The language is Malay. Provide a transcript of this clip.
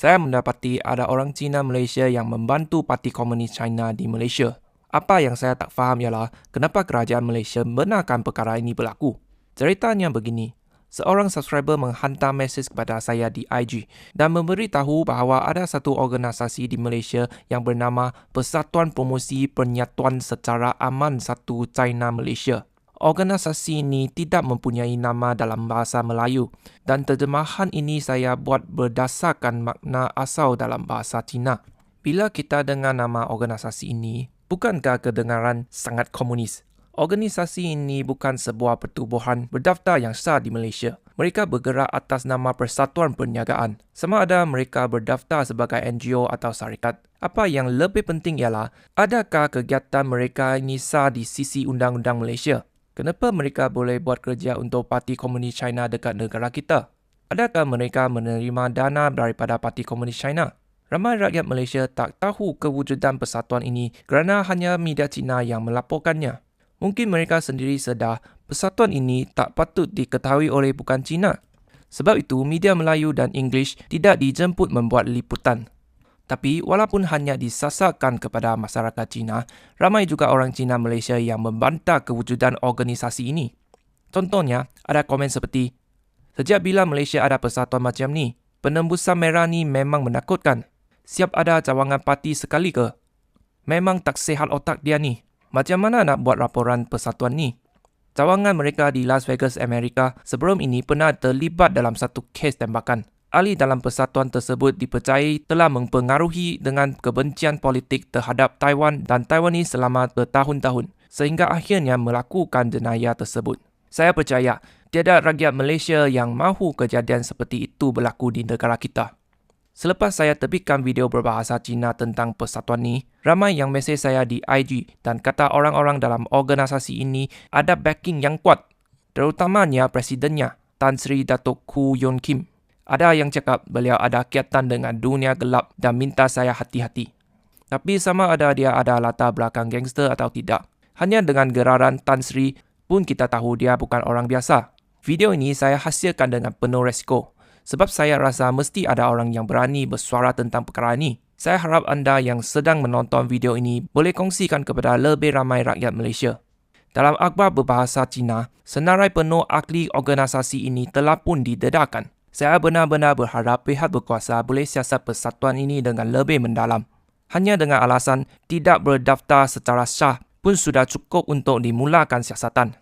Saya mendapati ada orang Cina Malaysia yang membantu Parti Komunis China di Malaysia. Apa yang saya tak faham ialah kenapa kerajaan Malaysia membenarkan perkara ini berlaku. Ceritanya begini. Seorang subscriber menghantar mesej kepada saya di IG dan memberitahu bahawa ada satu organisasi di Malaysia yang bernama Persatuan Promosi Penyatuan Secara Aman Satu China Malaysia. Organisasi ini tidak mempunyai nama dalam bahasa Melayu dan terjemahan ini saya buat berdasarkan makna asal dalam bahasa Cina. Bila kita dengar nama organisasi ini, bukankah kedengaran sangat komunis? Organisasi ini bukan sebuah pertubuhan berdaftar yang sah di Malaysia. Mereka bergerak atas nama Persatuan Perniagaan. Sama ada mereka berdaftar sebagai NGO atau syarikat. Apa yang lebih penting ialah, adakah kegiatan mereka ini sah di sisi undang-undang Malaysia? Kenapa mereka boleh buat kerja untuk Parti Komunis China dekat negara kita? Adakah mereka menerima dana daripada Parti Komunis China? Ramai rakyat Malaysia tak tahu kewujudan persatuan ini kerana hanya media Cina yang melaporkannya. Mungkin mereka sendiri sedar persatuan ini tak patut diketahui oleh bukan Cina. Sebab itu, media Melayu dan English tidak dijemput membuat liputan. Tapi walaupun hanya disasarkan kepada masyarakat Cina, ramai juga orang Cina Malaysia yang membantah kewujudan organisasi ini. Contohnya, ada komen seperti, "Sejak bila Malaysia ada persatuan macam ni? Penembusan merah ni memang menakutkan. Siap ada cawangan parti sekali ke? Memang tak sihat otak dia ni. Macam mana nak buat laporan persatuan ni?" Cawangan mereka di Las Vegas, Amerika sebelum ini pernah terlibat dalam satu kes tembakan. Ahli dalam persatuan tersebut dipercayai telah mempengaruhi dengan kebencian politik terhadap Taiwan dan Taiwanese selama bertahun-tahun sehingga akhirnya melakukan jenayah tersebut. Saya percaya tiada rakyat Malaysia yang mahu kejadian seperti itu berlaku di negara kita. Selepas saya terbitkan video berbahasa Cina tentang persatuan ni, ramai yang mesej saya di IG dan kata orang-orang dalam organisasi ini ada backing yang kuat, terutamanya presidennya, Tan Sri Datuk Koo Yeon Kim. Ada yang cakap beliau ada kaitan dengan dunia gelap dan minta saya hati-hati. Tapi sama ada dia ada latar belakang gangster atau tidak, hanya dengan geraran Tan Sri pun kita tahu dia bukan orang biasa. Video ini saya hasilkan dengan penuh resiko, sebab saya rasa mesti ada orang yang berani bersuara tentang perkara ini. Saya harap anda yang sedang menonton video ini boleh kongsikan kepada lebih ramai rakyat Malaysia. Dalam akhbar berbahasa Cina, senarai penuh ahli organisasi ini telah pun didedahkan. Saya benar-benar berharap pihak berkuasa boleh siasat persatuan ini dengan lebih mendalam. Hanya dengan alasan tidak berdaftar secara sah pun sudah cukup untuk dimulakan siasatan.